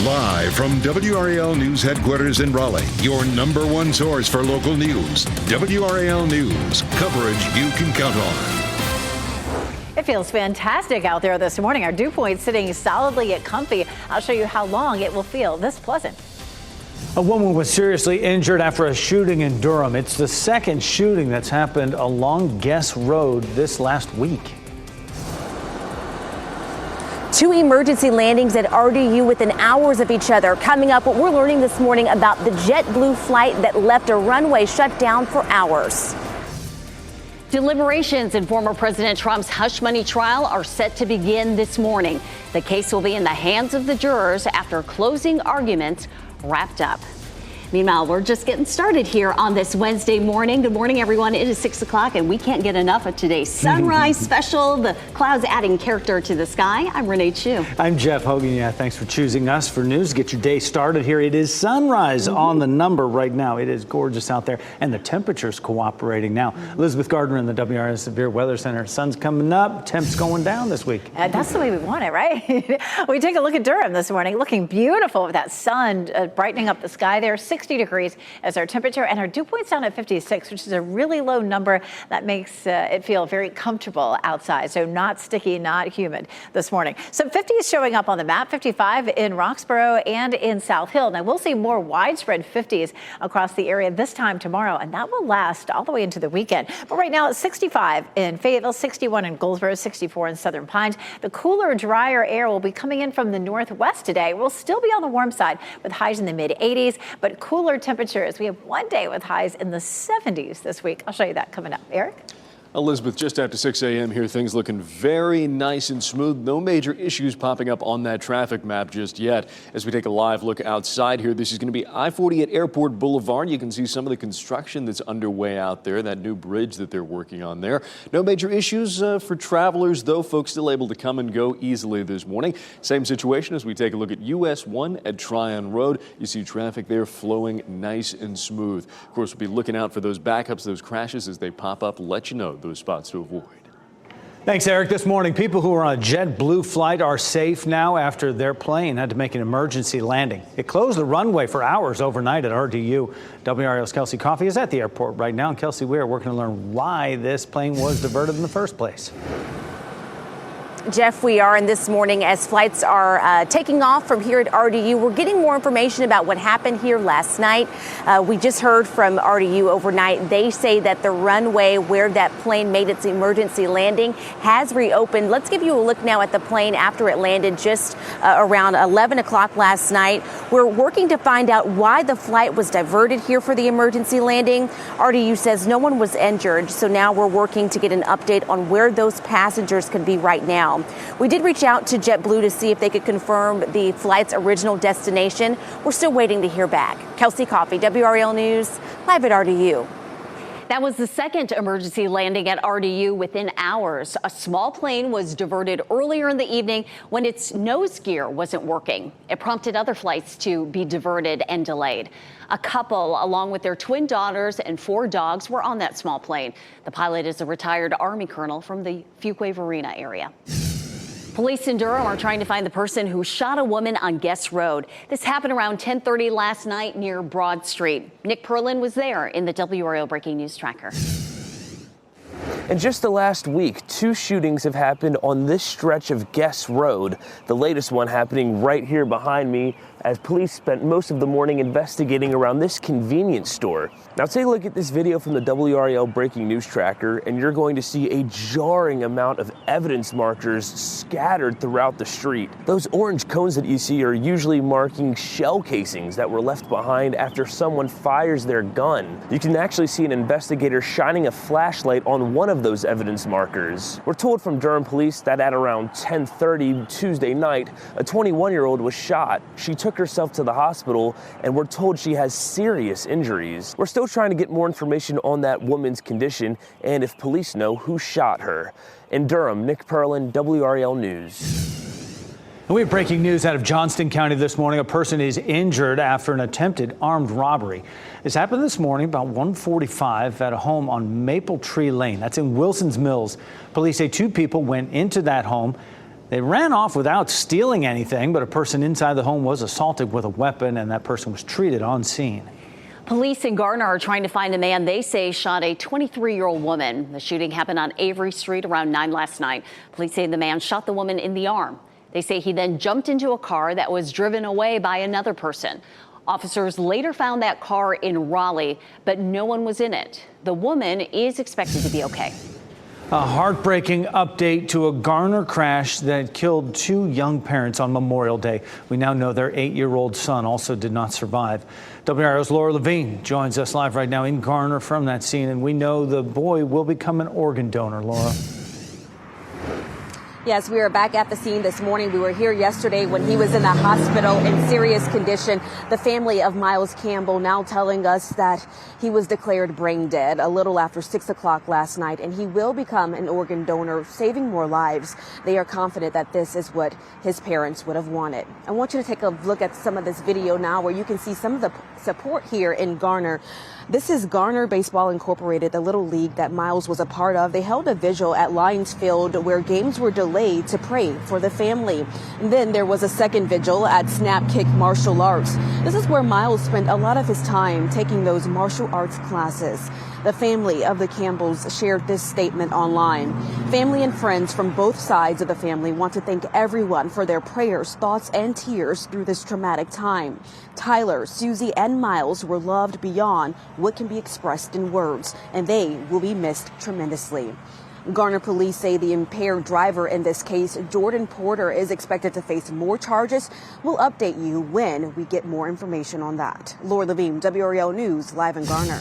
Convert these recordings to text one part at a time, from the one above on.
Live from WRAL News Headquarters in Raleigh, your number one source for local news. WRAL News, coverage you can count on. It feels fantastic out there this morning. Our dew point sitting solidly yet comfy. I'll show you how long it will feel this pleasant. A woman was seriously injured after a shooting in Durham. It's the second shooting that's happened along Guess Road this last week. Two emergency landings at RDU within hours of each other. Coming up, what we're learning this morning about the JetBlue flight that left a runway shut down for hours. Deliberations in former President Trump's hush money trial are set to begin this morning. The case will be in the hands of the jurors after closing arguments wrapped up. Meanwhile, we're just getting started here on this Wednesday morning. Good morning, everyone. It is 6 o'clock, and we can't get enough of today's sunrise special. The clouds adding character to the sky. I'm Renee Chu. I'm Jeff Hogan. Yeah, thanks for choosing us for news. Get your day started here. It is sunrise on the number right now. It is gorgeous out there, and the temperature's cooperating now. Elizabeth Gardner in the WRAL Severe Weather Center. Sun's coming up, temps going down this week. That's the way we want it, right? We take a look at Durham this morning, looking beautiful with that sun brightening up the sky there. 60 degrees as our temperature, and our dew point's down at 56, which is a really low number that makes it feel very comfortable outside. So not sticky, not humid this morning. Some 50s showing up on the map, 55 in Roxborough and in South Hill. Now we'll see more widespread 50s across the area this time tomorrow, and that will last all the way into the weekend. But right now it's 65 in Fayetteville, 61 in Goldsboro, 64 in Southern Pines. The cooler, drier air will be coming in from the northwest today. We'll still be on the warm side with highs in the mid 80s, but cooler temperatures. We have one day with highs in the 70s this week. I'll show you that coming up. Eric? Elizabeth, just after 6 a.m. here, things looking very nice and smooth. No major issues popping up on that traffic map just yet. As we take a live look outside here, this is going to be I-40 at Airport Boulevard. You can see some of the construction that's underway out there, that new bridge that they're working on there. No major issues for travelers, though. Folks still able to come and go easily this morning. Same situation as we take a look at US 1 at Tryon Road. You see traffic there flowing nice and smooth. Of course, we'll be looking out for those backups, those crashes as they pop up. Let you know those spots to avoid. Thanks, Eric. This morning, people who were on a JetBlue flight are safe now after their plane had to make an emergency landing. It closed the runway for hours overnight at RDU. WRAL's Kelsey Coffey is at the airport right now. And Kelsey, we are working to learn why this plane was diverted in the first place. Jeff, we are in this morning as flights are taking off from here at RDU. We're getting more information about what happened here last night. We just heard from RDU overnight. They say that the runway where that plane made its emergency landing has reopened. Let's give you a look now at the plane after it landed just around 11 o'clock last night. We're working to find out why the flight was diverted here for the emergency landing. RDU says no one was injured, so now we're working to get an update on where those passengers could be right now. We did reach out to JetBlue to see if they could confirm the flight's original destination. We're still waiting to hear back. Kelsey Coffey, WRAL News, live at RDU. That was the second emergency landing at RDU within hours. A small plane was diverted earlier in the evening when its nose gear wasn't working. It prompted other flights to be diverted and delayed. A couple, along with their twin daughters and 4 dogs, were on that small plane. The pilot is a retired Army colonel from the Fuquay-Varina area. Police in Durham are trying to find the person who shot a woman on Guess Road. This happened around 10:30 last night near Broad Street. Nick Perlin was there in the WRAL Breaking News Tracker. In just the last week, 2 shootings have happened on this stretch of Guess Road. The latest one happening right here behind me as police spent most of the morning investigating around this convenience store. Now take a look at this video from the WRAL Breaking News Tracker, and you're going to see a jarring amount of evidence markers scattered throughout the street. Those orange cones that you see are usually marking shell casings that were left behind after someone fires their gun. You can actually see an investigator shining a flashlight on one of those evidence markers. We're told from Durham police that at around 10:30 Tuesday night, a 21-year-old was shot. She took herself to the hospital, and we're told she has serious injuries. We're still trying to get more information on that woman's condition and if police know who shot her. In Durham, Nick Perlin, WRAL News. And we have breaking news out of Johnston County this morning. A person is injured after an attempted armed robbery. This happened this morning about 1:45 at a home on Maple Tree Lane. That's in Wilson's Mills. Police say 2 people went into that home. They ran off without stealing anything, but a person inside the home was assaulted with a weapon, and that person was treated on scene. Police in Garner are trying to find a man they say shot a 23-year-old woman. The shooting happened on Avery Street around 9 last night. Police say the man shot the woman in the arm. They say he then jumped into a car that was driven away by another person. Officers later found that car in Raleigh, but no one was in it. The woman is expected to be okay. A heartbreaking update to a Garner crash that killed 2 young parents on Memorial Day. We now know their 8-year-old son also did not survive. WRAL's Laura Levine joins us live right now in Garner from that scene, and we know the boy will become an organ donor. Laura. Yes, we are back at the scene this morning. We were here yesterday when he was in the hospital in serious condition. The family of Miles Campbell now telling us that he was declared brain dead a little after 6 o'clock last night, and he will become an organ donor, saving more lives. They are confident that this is what his parents would have wanted. I want you to take a look at some of this video now where you can see some of the support here in Garner. This is Garner Baseball Incorporated, the little league that Miles was a part of. They held a vigil at Lions Field where games were delayed to pray for the family. And then there was a second vigil at Snap Kick Martial Arts. This is where Miles spent a lot of his time taking those martial arts classes. The family of the Campbells shared this statement online. Family and friends from both sides of the family want to thank everyone for their prayers, thoughts, and tears through this traumatic time. Tyler, Susie, and Miles were loved beyond what can be expressed in words, and they will be missed tremendously. Garner police say the impaired driver in this case, Jordan Porter, is expected to face more charges. We'll update you when we get more information on that. Laura Levine, WRAL News, live in Garner.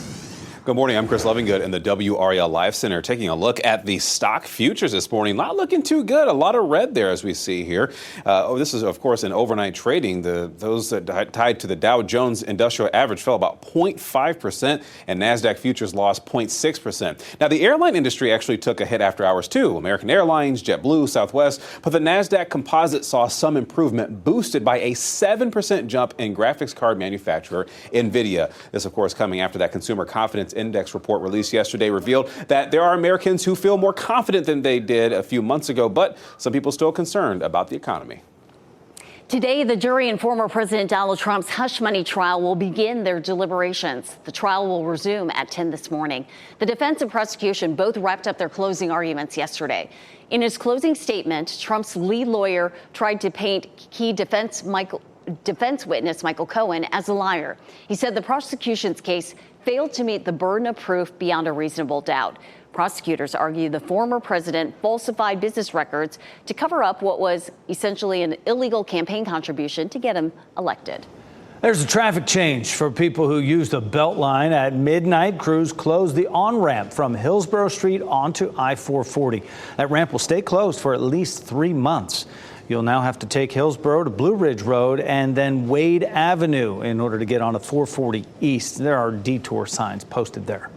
Good morning. I'm Chris Lovingood in the WRAL Live Center, taking a look at the stock futures this morning. Not looking too good. A lot of red there, as we see here. This is, of course, an overnight trading. Those that tied to the Dow Jones Industrial Average fell about 0.5%, and NASDAQ futures lost 0.6%. Now, the airline industry actually took a hit after hours, too. American Airlines, JetBlue, Southwest. But the NASDAQ composite saw some improvement, boosted by a 7% jump in graphics card manufacturer NVIDIA. This, of course, coming after that consumer confidence index report released yesterday revealed that there are Americans who feel more confident than they did a few months ago, but some people still concerned about the economy. Today, the jury in former President Donald Trump's hush money trial will begin their deliberations. The trial will resume at 10 this morning. The defense and prosecution both wrapped up their closing arguments yesterday. In his closing statement, Trump's lead lawyer tried to paint key defense witness Michael Cohen as a liar. He said the prosecution's case failed to meet the burden of proof beyond a reasonable doubt. Prosecutors argue the former president falsified business records to cover up what was essentially an illegal campaign contribution to get him elected. There's a traffic change for people who use the Beltline. At midnight, crews closed the on-ramp from Hillsborough Street onto I-440. That ramp will stay closed for at least 3 months. You'll now have to take Hillsborough to Blue Ridge Road and then Wade Avenue in order to get onto 440 East. There are detour signs posted there.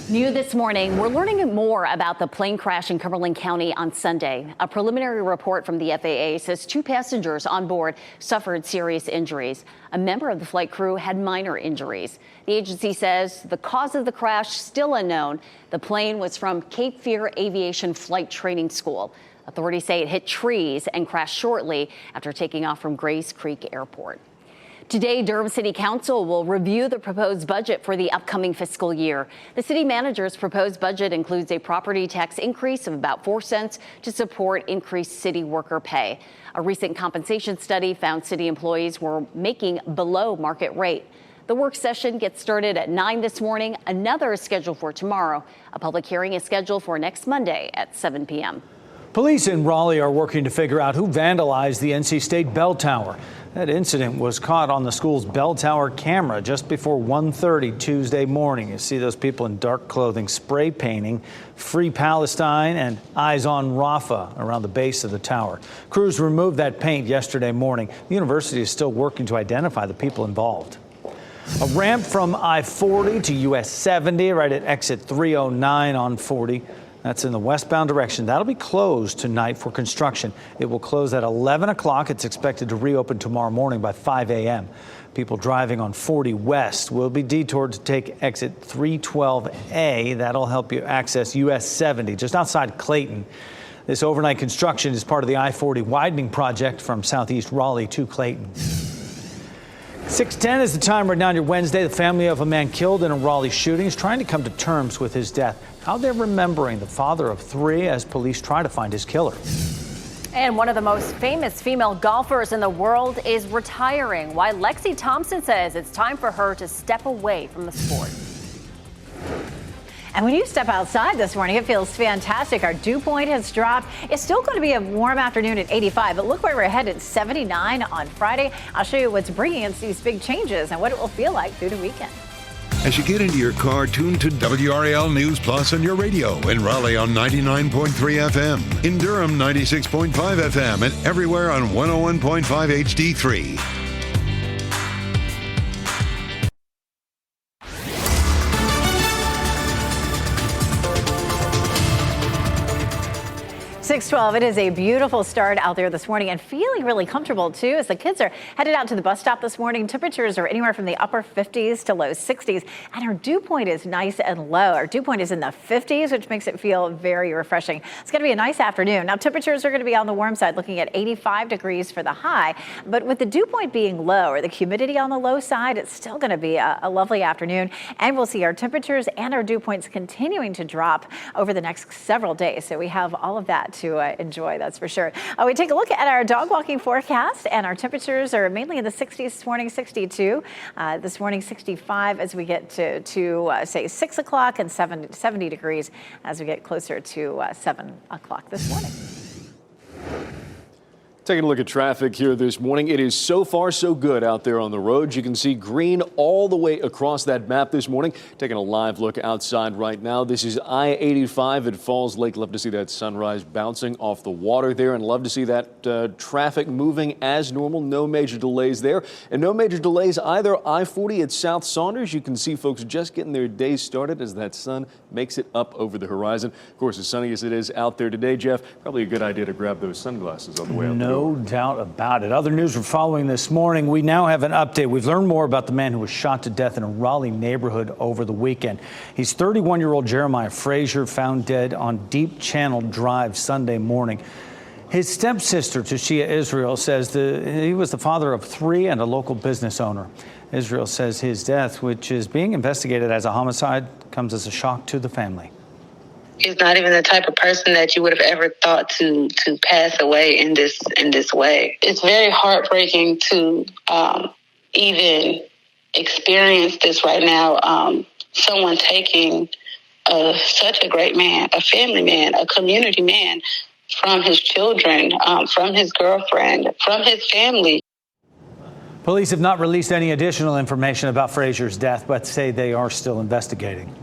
New this morning, we're learning more about the plane crash in Cumberland County on Sunday. A preliminary report from the FAA says 2 passengers on board suffered serious injuries. A member of the flight crew had minor injuries. The agency says the cause of the crash still unknown. The plane was from Cape Fear Aviation Flight Training School. Authorities say it hit trees and crashed shortly after taking off from Grays Creek Airport. Today, Durham City Council will review the proposed budget for the upcoming fiscal year. The city manager's proposed budget includes a property tax increase of about 4 cents to support increased city worker pay. A recent compensation study found city employees were making below market rate. The work session gets started at 9 this morning. Another is scheduled for tomorrow. A public hearing is scheduled for next Monday at 7 p.m. Police in Raleigh are working to figure out who vandalized the NC State bell tower. That incident was caught on the school's bell tower camera just before 1:30 Tuesday morning. You see those people in dark clothing spray painting Free Palestine and Eyes on Rafah around the base of the tower. Crews removed that paint yesterday morning. The university is still working to identify the people involved. A ramp from I-40 to US 70 right at exit 309 on 40. That's in the westbound direction. That'll be closed tonight for construction. It will close at 11 o'clock. It's expected to reopen tomorrow morning by 5 a.m. People driving on 40 West will be detoured to take exit 312A. That'll help you access US 70 just outside Clayton. This overnight construction is part of the I-40 widening project from southeast Raleigh to Clayton. 6:10 is the time right now on your Wednesday. The family of a man killed in a Raleigh shooting is trying to come to terms with his death. How they're remembering the father of 3 as police try to find his killer. And one of the most famous female golfers in the world is retiring. Why Lexi Thompson says it's time for her to step away from the sport. And when you step outside this morning, it feels fantastic. Our dew point has dropped. It's still going to be a warm afternoon at 85, but look where we're headed, 79 on Friday. I'll show you what's bringing us these big changes and what it will feel like through the weekend. As you get into your car, tune to WRAL News Plus on your radio. In Raleigh on 99.3 FM. In Durham, 96.5 FM. And everywhere on 101.5 HD3. 6:12. It is a beautiful start out there this morning and feeling really comfortable, too, as the kids are headed out to the bus stop this morning. Temperatures are anywhere from the upper 50s to low 60s, and our dew point is nice and low. Our dew point is in the 50s, which makes it feel very refreshing. It's going to be a nice afternoon. Now, temperatures are going to be on the warm side, looking at 85 degrees for the high, but with the dew point being low or the humidity on the low side, it's still going to be a lovely afternoon, and we'll see our temperatures and our dew points continuing to drop over the next several days. So we have all of that to enjoy, that's for sure. We take a look at our dog walking forecast, and our temperatures are mainly in the 60s this morning, 62. This morning, 65 as we get to say 6 o'clock, and 70 degrees as we get closer to 7 o'clock this morning. Taking a look at traffic here this morning. It is so far so good out there on the roads. You can see green all the way across that map this morning. Taking a live look outside right now. This is I-85 at Falls Lake. Love to see that sunrise bouncing off the water there, and love to see that traffic moving as normal. No major delays there, and no major delays either. I-40 at South Saunders. You can see folks just getting their day started as that sun makes it up over the horizon. Of course, as sunny as it is out there today, Jeff, probably a good idea to grab those sunglasses on the way out. No doubt about it. Other news we're following this morning. We now have an update. We've learned more about the man who was shot to death in a Raleigh neighborhood over the weekend. He's 31-year-old Jeremiah Frazier, found dead on Deep Channel Drive Sunday morning. His stepsister, Tashia Israel, says he was the father of 3 and a local business owner. Israel says his death, which is being investigated as a homicide, comes as a shock to the family. He's not even the type of person that you would have ever thought to pass away in this way. It's very heartbreaking to even experience this right now. Someone taking such a great man, a family man, a community man, from his children, from his girlfriend, from his family. Police have not released any additional information about Frazier's death, but say they are still investigating.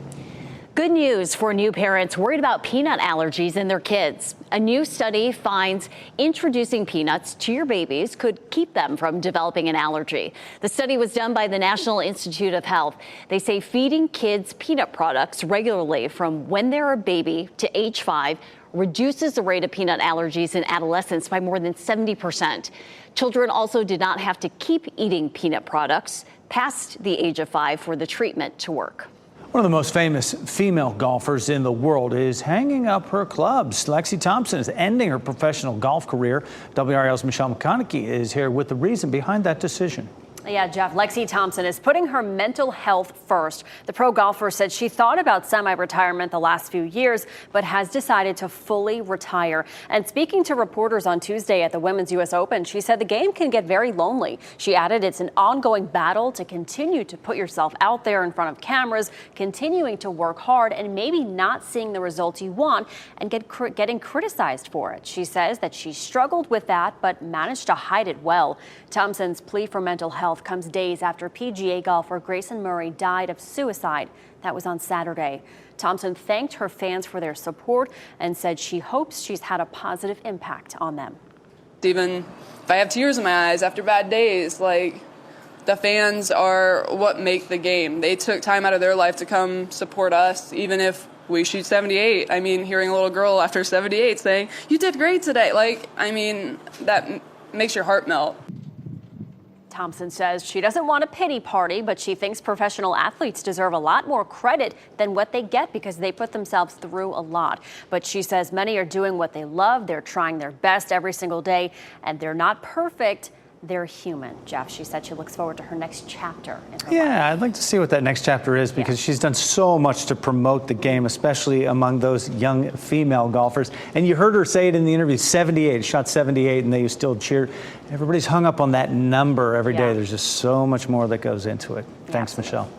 Good news for new parents worried about peanut allergies in their kids. A new study finds introducing peanuts to your babies could keep them from developing an allergy. The study was done by the National Institute of Health. They say feeding kids peanut products regularly from when they're a baby to age 5 reduces the rate of peanut allergies in adolescents by more than 70%. Children also did not have to keep eating peanut products past the age of 5 for the treatment to work. One of the most famous female golfers in the world is hanging up her clubs. Lexi Thompson is ending her professional golf career. WRAL's Michelle McConaughey is here with the reason behind that decision. Yeah, Jeff, Lexi Thompson is putting her mental health first. The pro golfer said she thought about semi-retirement the last few years, but has decided to fully retire. And speaking to reporters on Tuesday at the Women's U.S. Open, she said the game can get very lonely. She added it's an ongoing battle to continue to put yourself out there in front of cameras, continuing to work hard and maybe not seeing the results you want and getting criticized for it. She says that she struggled with that, but managed to hide it well. Thompson's plea for mental health comes days after PGA golfer Grayson Murray died of suicide. That was on Saturday. Thompson thanked her fans for their support and said she hopes she's had a positive impact on them. Even if I have tears in my eyes after bad days, like, the fans are what make the game. They took time out of their life to come support us, even if we shoot 78. I mean, hearing a little girl after 78 saying, "You did great today." Like, I mean, that makes your heart melt. Thompson says she doesn't want a pity party, but she thinks professional athletes deserve a lot more credit than what they get because they put themselves through a lot. But she says many are doing what they love. They're trying their best every single day, and they're not perfect. They're human. Jeff, she said she looks forward to her next chapter in her life. I'd like to see what that next chapter is because she's done so much to promote the game, especially among those young female golfers. And you heard her say it in the interview, 78, shot 78, and they still cheered. Everybody's hung up on that number every day. There's just so much more that goes into it. Thanks, Michelle.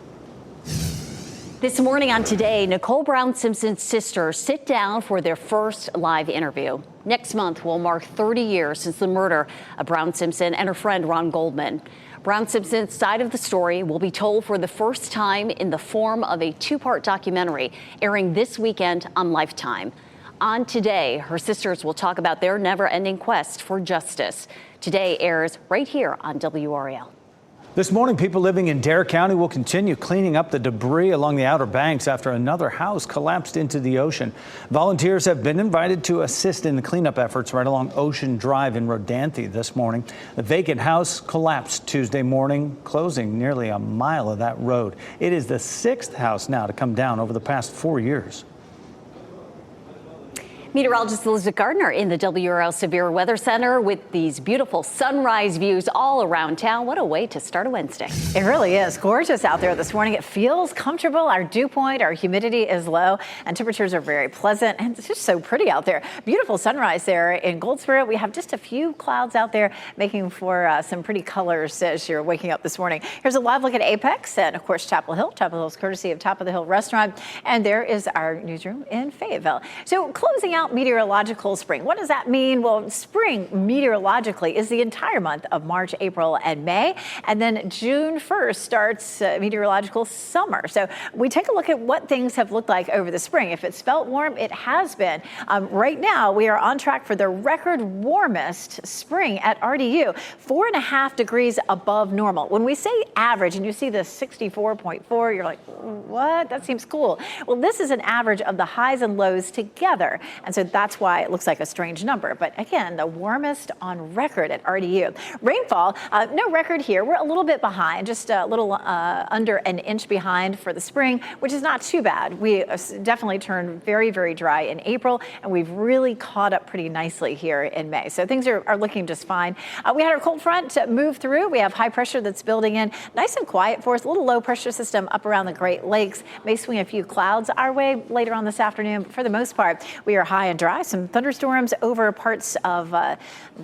This morning on Today, Nicole Brown Simpson's sisters sit down for their first live interview. Next month will mark 30 years since the murder of Brown Simpson and her friend Ron Goldman. Brown Simpson's side of the story will be told for the first time in the form of a two-part documentary airing this weekend on Lifetime. On Today, her sisters will talk about their never-ending quest for justice. Today airs right here on WRAL. This morning, people living in Dare County will continue cleaning up the debris along the Outer Banks after another house collapsed into the ocean. Volunteers have been invited to assist in the cleanup efforts right along Ocean Drive in Rodanthe this morning. The vacant house collapsed Tuesday morning, closing nearly a mile of that road. It is the sixth house now to come down over the past 4 years. Meteorologist Elizabeth Gardner in the WRAL Severe Weather Center with these beautiful sunrise views all around town. What a way to start a Wednesday. It really is gorgeous out there this morning. It feels comfortable. Our dew point, our humidity is low, and temperatures are very pleasant. And it's just so pretty out there. Beautiful sunrise there in Goldsboro. We have just a few clouds out there making for some pretty colors as you're waking up this morning. Here's a live look at Apex and, of course, Chapel Hill. Chapel Hill is courtesy of Top of the Hill Restaurant. And there is our newsroom in Fayetteville. So closing out meteorological spring. What does that mean? Well, spring meteorologically is the entire month of March, April, and May. And then June 1st starts meteorological summer. So we take a look at what things have looked like over the spring. If it's felt warm, it has been. Right now, we are on track for the record warmest spring at RDU, 4.5 degrees above normal. When we say average and you see the 64.4, you're like, what? That seems cool. Well, this is an average of the highs and lows together. And so that's why it looks like a strange number. But again, the warmest on record at RDU. Rainfall, no record here. We're a little bit behind, just a little under an inch behind for the spring, which is not too bad. We definitely turned very, very dry in April, and we've really caught up pretty nicely here in May. So things are looking just fine. We had our cold front move through. We have high pressure that's building in. Nice and quiet for us. A little low pressure system up around the Great Lakes. May swing a few clouds our way later on this afternoon. But for the most part, we are high and dry. Some thunderstorms over parts of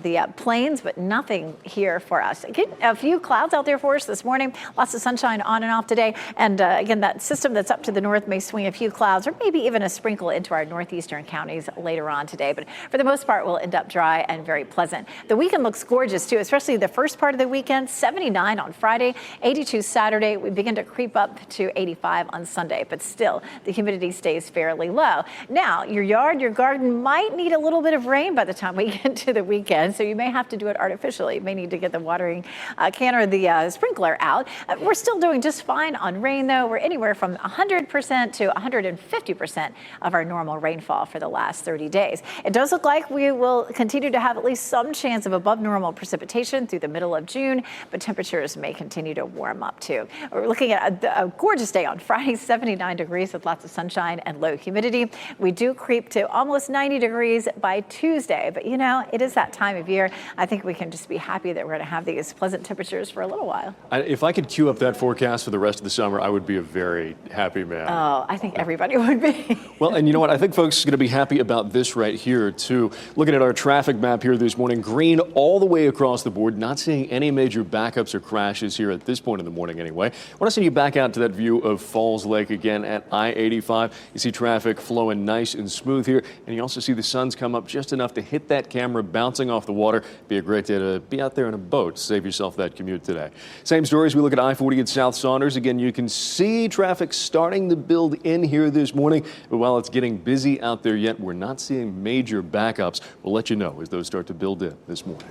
the plains, but nothing here for us. Again, a few clouds out there for us this morning. Lots of sunshine on and off today. And again, that system that's up to the north may swing a few clouds or maybe even a sprinkle into our northeastern counties later on today. But for the most part, we'll end up dry and very pleasant. The weekend looks gorgeous, too, especially the first part of the weekend. 79 on Friday, 82 Saturday. We begin to creep up to 85 on Sunday, but still the humidity stays fairly low. Now, your yard, your garden might need a little bit of rain by the time we get to the weekend, so you may have to do it artificially. You may need to get the watering can or the sprinkler out. We're still doing just fine on rain, though. We're anywhere from 100% to 150% of our normal rainfall for the last 30 days. It does look like we will continue to have at least some chance of above normal precipitation through the middle of June, but temperatures may continue to warm up, too. We're looking at a gorgeous day on Friday, 79 degrees with lots of sunshine and low humidity. We do creep to almost 90 degrees by Tuesday, but you know, it is that time of year. I think we can just be happy that we're going to have these pleasant temperatures for a little while. If I could queue up that forecast for the rest of the summer, I would be a very happy man. Oh, I think everybody would be. Well, and you know what? I think folks are going to be happy about this right here, too. Looking at our traffic map here this morning, green all the way across the board, not seeing any major backups or crashes here at this point in the morning anyway. I want to send you back out to that view of Falls Lake again at I-85. You see traffic flowing nice and smooth here, and you also see the sun's come up just enough to hit that camera bouncing off the water. Be a great day to be out there in a boat. Save yourself that commute today. Same story as we look at I-40 at South Saunders. Again, you can see traffic starting to build in here this morning, but while it's getting busy out there yet, we're not seeing major backups. We'll let you know as those start to build in this morning.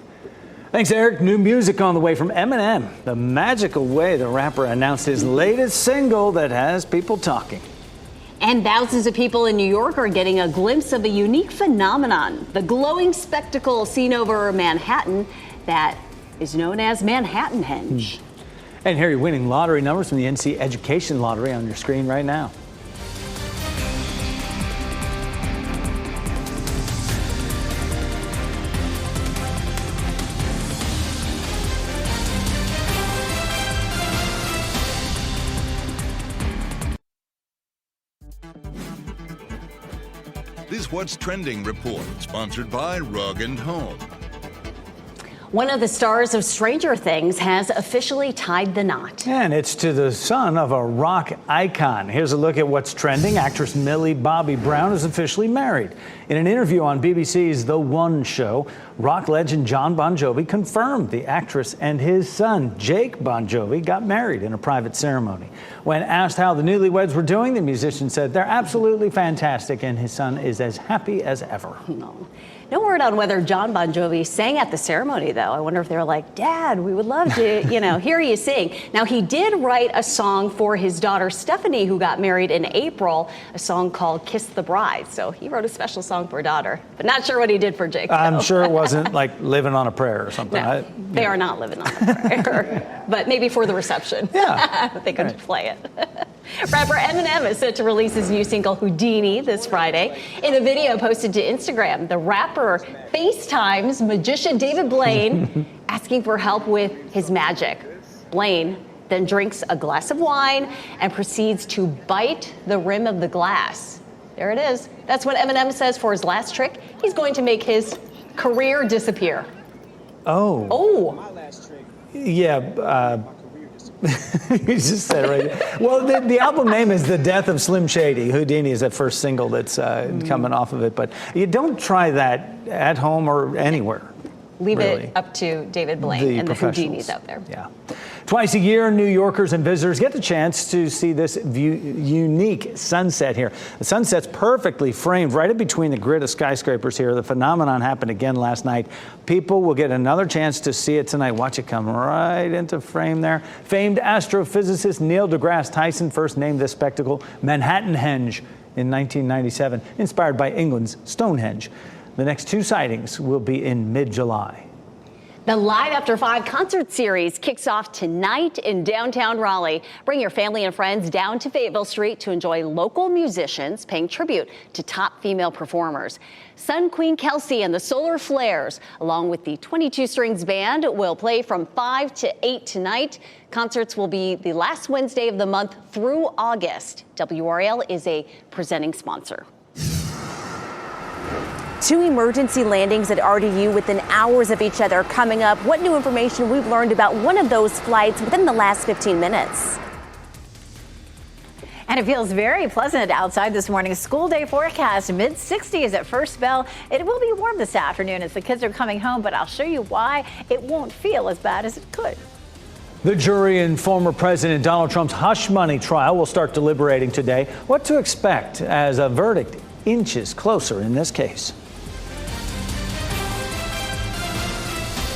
Thanks, Eric. New music on the way from Eminem. The magical way the rapper announced his latest single that has people talking. And thousands of people in New York are getting a glimpse of a unique phenomenon, the glowing spectacle seen over Manhattan that is known as Manhattan Henge. And here are your winning lottery numbers from the NC Education Lottery on your screen right now. This What's Trending report, sponsored by Rug & Home. One of the stars of Stranger Things has officially tied the knot. And it's to the son of a rock icon. Here's a look at what's trending. Actress Millie Bobby Brown is officially married. In an interview on BBC's The One Show, rock legend John Bon Jovi confirmed the actress and his son, Jake Bon Jovi, got married in a private ceremony. When asked how the newlyweds were doing, the musician said they're absolutely fantastic and his son is as happy as ever. No word on whether John Bon Jovi sang at the ceremony, though. I wonder if they were like, Dad, we would love to, hear you sing. Now, he did write a song for his daughter, Stephanie, who got married in April, a song called Kiss the Bride. So he wrote a special song for her daughter, but not sure what he did for Jake, though. I'm sure it wasn't like living on a prayer or something. No, they are not living on a prayer, but maybe for the reception. Yeah. They could play it. Rapper Eminem is set to release his new single Houdini this Friday. In a video posted to Instagram, the rapper FaceTimes magician David Blaine asking for help with his magic. Blaine then drinks a glass of wine and proceeds to bite the rim of the glass. There it is. That's what Eminem says for his last trick. He's going to make his career disappear. Oh. Yeah. You just said it right. Well, the album name is The Death of Slim Shady. Houdini is that first single that's coming off of it. But you don't try that at home or anywhere. Leave really. it up to David Blaine and the Houdinis out there. Yeah. Twice a year, New Yorkers and visitors get the chance to see this unique sunset here. The sunset's perfectly framed right in between the grid of skyscrapers here. The phenomenon happened again last night. People will get another chance to see it tonight. Watch it come right into frame there. Famed astrophysicist Neil deGrasse Tyson first named this spectacle Manhattan Henge in 1997, inspired by England's Stonehenge. The next two sightings will be in mid-July. The Live After 5 concert series kicks off tonight in downtown Raleigh. Bring your family and friends down to Fayetteville Street to enjoy local musicians paying tribute to top female performers. Sun Queen Kelsey and the Solar Flares, along with the 22 Strings Band, will play from 5 to 8 tonight. Concerts will be the last Wednesday of the month through August. WRAL is a presenting sponsor. 2 emergency landings at RDU within hours of each other coming up. What new information we've learned about one of those flights within the last 15 minutes? And it feels very pleasant outside this morning. School day forecast, mid-60s at first bell. It will be warm this afternoon as the kids are coming home, but I'll show you why it won't feel as bad as it could. The jury in former President Donald Trump's hush money trial will start deliberating today. What to expect as a verdict inches closer in this case.